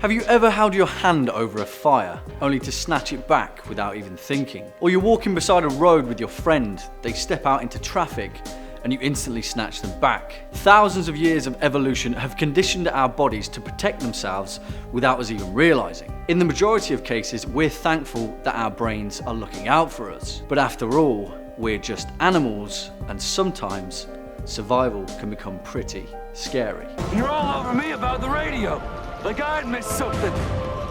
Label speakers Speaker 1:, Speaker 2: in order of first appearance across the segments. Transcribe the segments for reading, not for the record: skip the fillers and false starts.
Speaker 1: Have you ever held your hand over a fire, only to snatch it back without even thinking? Or you're walking beside a road with your friend, they step out into traffic, and you instantly snatch them back. Thousands of years of evolution have conditioned our bodies to protect themselves without us even realizing. In the majority of cases, we're thankful that our brains are looking out for us. But after all, we're just animals, and sometimes survival can become pretty scary.
Speaker 2: You're all over me about the radio, like I'd missed something.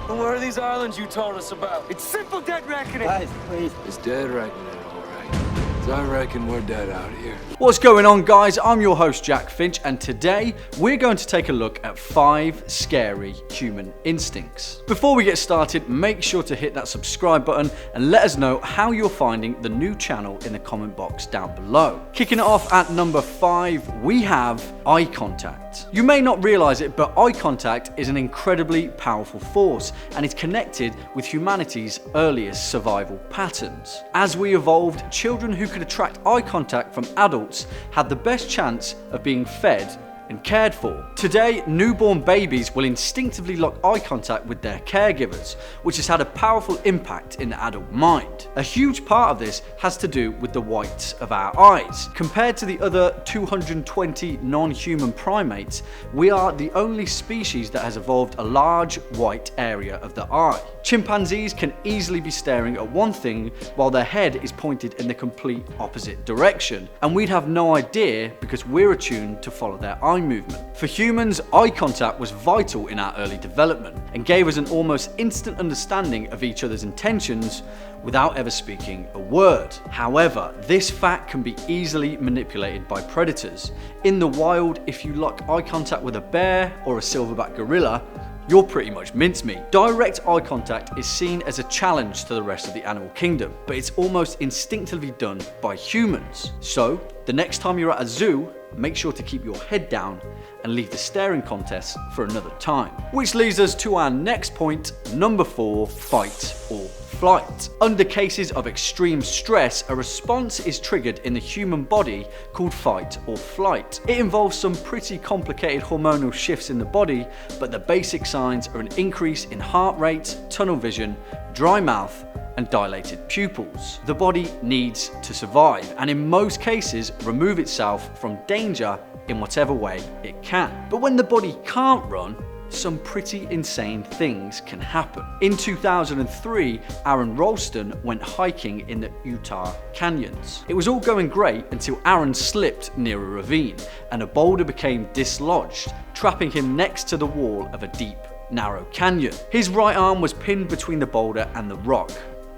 Speaker 2: And where are these islands you told us about? It's simple dead reckoning.
Speaker 3: Guys, please.
Speaker 2: It's dead reckoning, all right. 'Cause I reckon we're dead out here.
Speaker 1: What's going on, guys? I'm your host, Jack Finch, and today we're going to take a look at 5 scary human instincts. Before we get started, make sure to hit that subscribe button and let us know how you're finding the new channel in the comment box down below. Kicking it off at number 5, we have eye contact. You may not realize it, but eye contact is an incredibly powerful force and is connected with humanity's earliest survival patterns. As we evolved, children who could attract eye contact from adults had the best chance of being fed and cared for. Today, newborn babies will instinctively lock eye contact with their caregivers, which has had a powerful impact in the adult mind. A huge part of this has to do with the whites of our eyes. Compared to the other 220 non-human primates, we are the only species that has evolved a large white area of the eye. Chimpanzees can easily be staring at one thing while their head is pointed in the complete opposite direction, and we'd have no idea because we're attuned to follow their eye movement. For humans, eye contact was vital in our early development and gave us an almost instant understanding of each other's intentions without ever speaking a word. However, this fact can be easily manipulated by predators. In the wild, if you lock eye contact with a bear or a silverback gorilla, you're pretty much mincemeat. Direct eye contact is seen as a challenge to the rest of the animal kingdom, but it's almost instinctively done by humans. So, the next time you're at a zoo, make sure to keep your head down and leave the staring contest for another time. Which leads us to our next point, number 4, fight or flight. Under cases of extreme stress, a response is triggered in the human body called fight or flight. It involves some pretty complicated hormonal shifts in the body, but the basic signs are an increase in heart rate, tunnel vision, dry mouth, and dilated pupils. The body needs to survive, and in most cases remove itself from danger in whatever way it can. But when the body can't run, some pretty insane things can happen. In 2003, Aaron Ralston went hiking in the Utah canyons. It was all going great until Aaron slipped near a ravine and a boulder became dislodged, trapping him next to the wall of a deep, narrow canyon. His right arm was pinned between the boulder and the rock.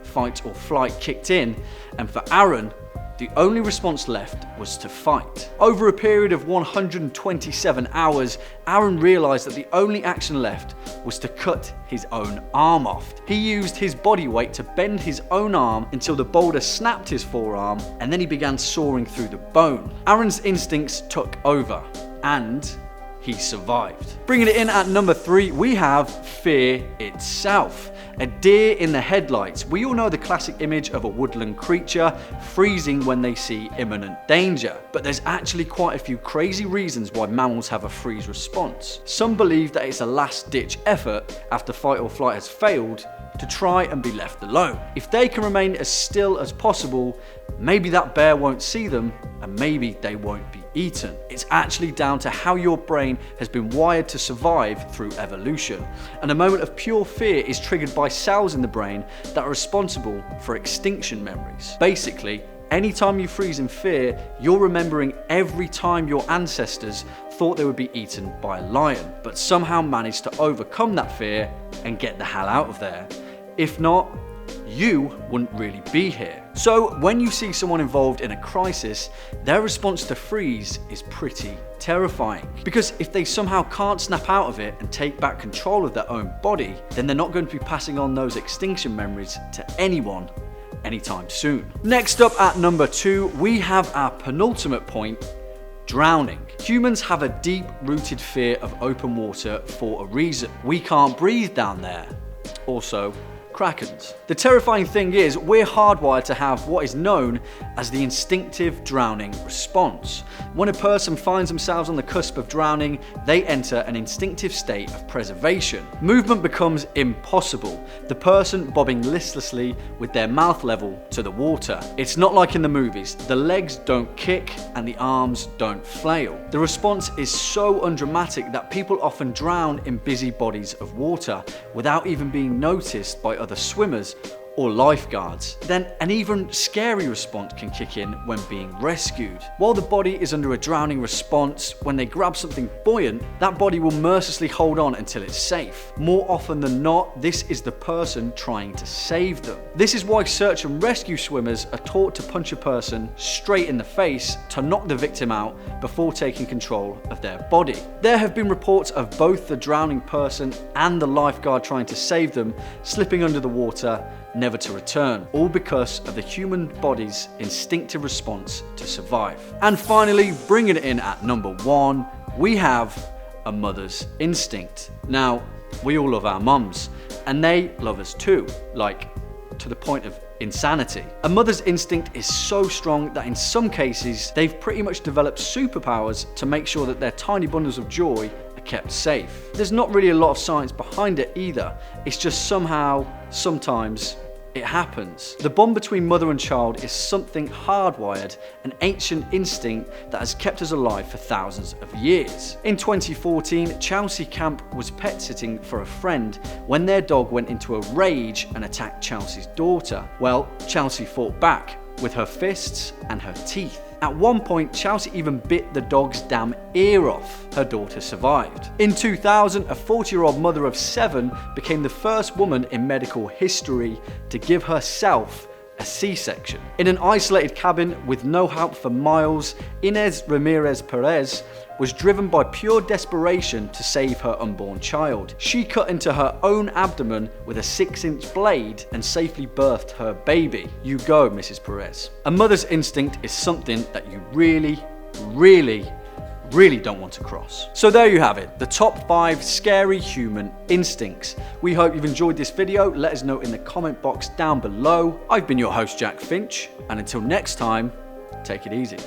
Speaker 1: Fight or flight kicked in, and for Aaron, the only response left was to fight. Over a period of 127 hours, Aaron realized that the only action left was to cut his own arm off. He used his body weight to bend his own arm until the boulder snapped his forearm, and then he began sawing through the bone. Aaron's instincts took over, and he survived. Bringing it in at number 3, we have fear itself. A deer in the headlights. We all know the classic image of a woodland creature freezing when they see imminent danger. But there's actually quite a few crazy reasons why mammals have a freeze response. Some believe that it's a last-ditch effort after fight or flight has failed to try and be left alone. If they can remain as still as possible, maybe that bear won't see them and maybe they won't be eaten. It's actually down to how your brain has been wired to survive through evolution. And a moment of pure fear is triggered by cells in the brain that are responsible for extinction memories. Basically, anytime you freeze in fear, you're remembering every time your ancestors thought they would be eaten by a lion, but somehow managed to overcome that fear and get the hell out of there. If not, you wouldn't really be here. So when you see someone involved in a crisis, their response to freeze is pretty terrifying. Because if they somehow can't snap out of it and take back control of their own body, then they're not going to be passing on those extinction memories to anyone anytime soon. Next up at number 2, we have our penultimate point, drowning. Humans have a deep-rooted fear of open water for a reason. We can't breathe down there. Also, krakens. The terrifying thing is, we're hardwired to have what is known as the instinctive drowning response. When a person finds themselves on the cusp of drowning, they enter an instinctive state of preservation. Movement becomes impossible, the person bobbing listlessly with their mouth level to the water. It's not like in the movies. The legs don't kick and the arms don't flail. The response is so undramatic that people often drown in busy bodies of water without even being noticed by other swimmers or lifeguards. Then an even scary response can kick in when being rescued. While the body is under a drowning response, when they grab something buoyant, that body will mercilessly hold on until it's safe. More often than not, this is the person trying to save them. This is why search and rescue swimmers are taught to punch a person straight in the face to knock the victim out before taking control of their body. There have been reports of both the drowning person and the lifeguard trying to save them slipping under the water, never to return, all because of the human body's instinctive response to survive. And finally, bringing it in at number 1, we have a mother's instinct. Now, we all love our mums, and they love us too, like to the point of insanity. A mother's instinct is so strong that in some cases, they've pretty much developed superpowers to make sure that their tiny bundles of joy are kept safe. There's not really a lot of science behind it either. It's just somehow, sometimes, it happens. The bond between mother and child is something hardwired, an ancient instinct that has kept us alive for thousands of years. In 2014, Chelsea Camp was pet sitting for a friend when their dog went into a rage and attacked Chelsea's daughter. Well, Chelsea fought back with her fists and her teeth. At one point, Chelsea even bit the dog's damn ear off. Her daughter survived. In 2000, a 40-year-old mother of 7 became the first woman in medical history to give herself a C-section. In an isolated cabin with no help for miles, Inez Ramirez Perez was driven by pure desperation to save her unborn child. She cut into her own abdomen with a 6-inch blade and safely birthed her baby. You go, Mrs. Perez. A mother's instinct is something that you really don't want to cross. So there you have it, the top 5 scary human instincts. We hope you've enjoyed this video. Let us know in the comment box down below. I've been your host, Jack Finch, and until next time, take it easy.